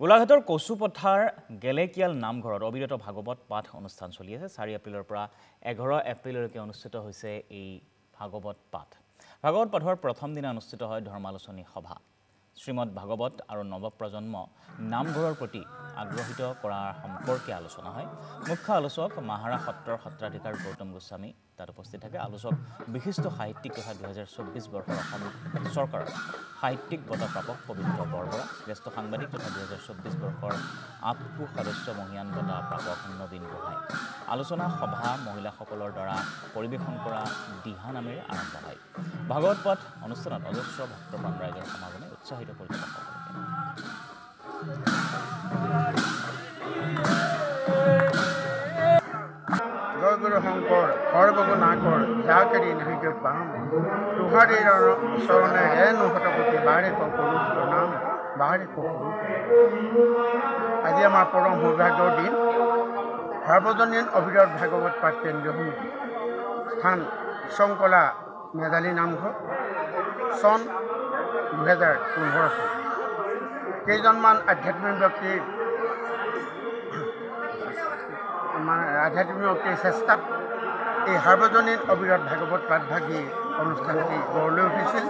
গোলাঘাটৰ কচুপথাৰ গেলেকিয়াল নামঘৰত অবিৰত ভাগৱত পাঠ অনুষ্ঠান চলি আছে। 4 এপ্ৰিলৰ পৰা 11 এপ্ৰিললৈকে অনুষ্ঠিত হৈছে এই ভাগৱত পাঠ। ভাগৱত পাঠৰ প্ৰথম দিনা অনুষ্ঠিত হয় ধৰ্মালোচনী সভা। শ্ৰীমদ ভাগৱত আৰু নৱপ্ৰজন্ম নামঘৰৰ প্ৰতি আগ্ৰহিত কৰাৰ সম্পৰ্কে আলোচনা হয়। মুখ্য আলোচক মহাৰা সত্ৰৰ সত্ৰাধিকাৰ গৌতম গোস্বামী তাত উপস্থিত থাকে। আলোচক বিশিষ্ট সাহিত্যিক তথা 2024 বৰ্ষৰ অসম চৰকাৰৰ সাহিত্যিক বঁটা প্ৰাপক পবিত্ৰ বৰবৰা, জ্যেষ্ঠ সাংবাদিক তথা 2024 বৰ্ষৰ আপকু সদস্য মহিয়ান বঁটা প্ৰাপক নবীন গোহাঁই। আলোচনা সভা মহিলাসকলৰ দ্বাৰা পৰিৱেশন কৰা দিহা নামেৰে আৰম্ভ হয়। ভাগৱত পাঠ অনুষ্ঠানত অজস্ৰ ভক্তপ্ৰাণ ৰাইজৰ সমাগমে উৎসাহিত কৰি তোলে সকলোকে। জয় গুৰু শংকৰ সৰ্বগু নাকৰ যাকেৰি নাহিকে পাম তুহাৰী চৰণে ৰেণু শতপতি বাৰে কৰো প্ৰণাম বাৰে কৰো। আজি আমাৰ পৰম সৌভাগ্যৰ দিন। সাৰ্বজনীন অবিৰত ভাগৱত পাঠ কেন্দ্ৰীয় সমিতি স্থান শংকলা মেধালী নামঘৰ, চন 2015 চন। কেইজনমান আধ্যাত্মিক ব্যক্তিৰ চেষ্টাত এই সাৰ্বজনীন অবিৰত ভাগৱত পাঠভাগী অনুষ্ঠানটি গঢ় লৈ উঠিছিল।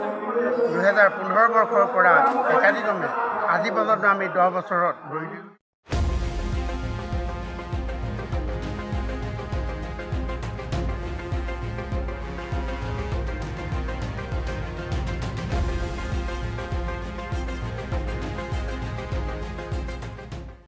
2015 বৰ্ষৰ পৰা একাদিক্ৰমে আজি পৰ্যন্ত আমি 10 বছৰত গৈ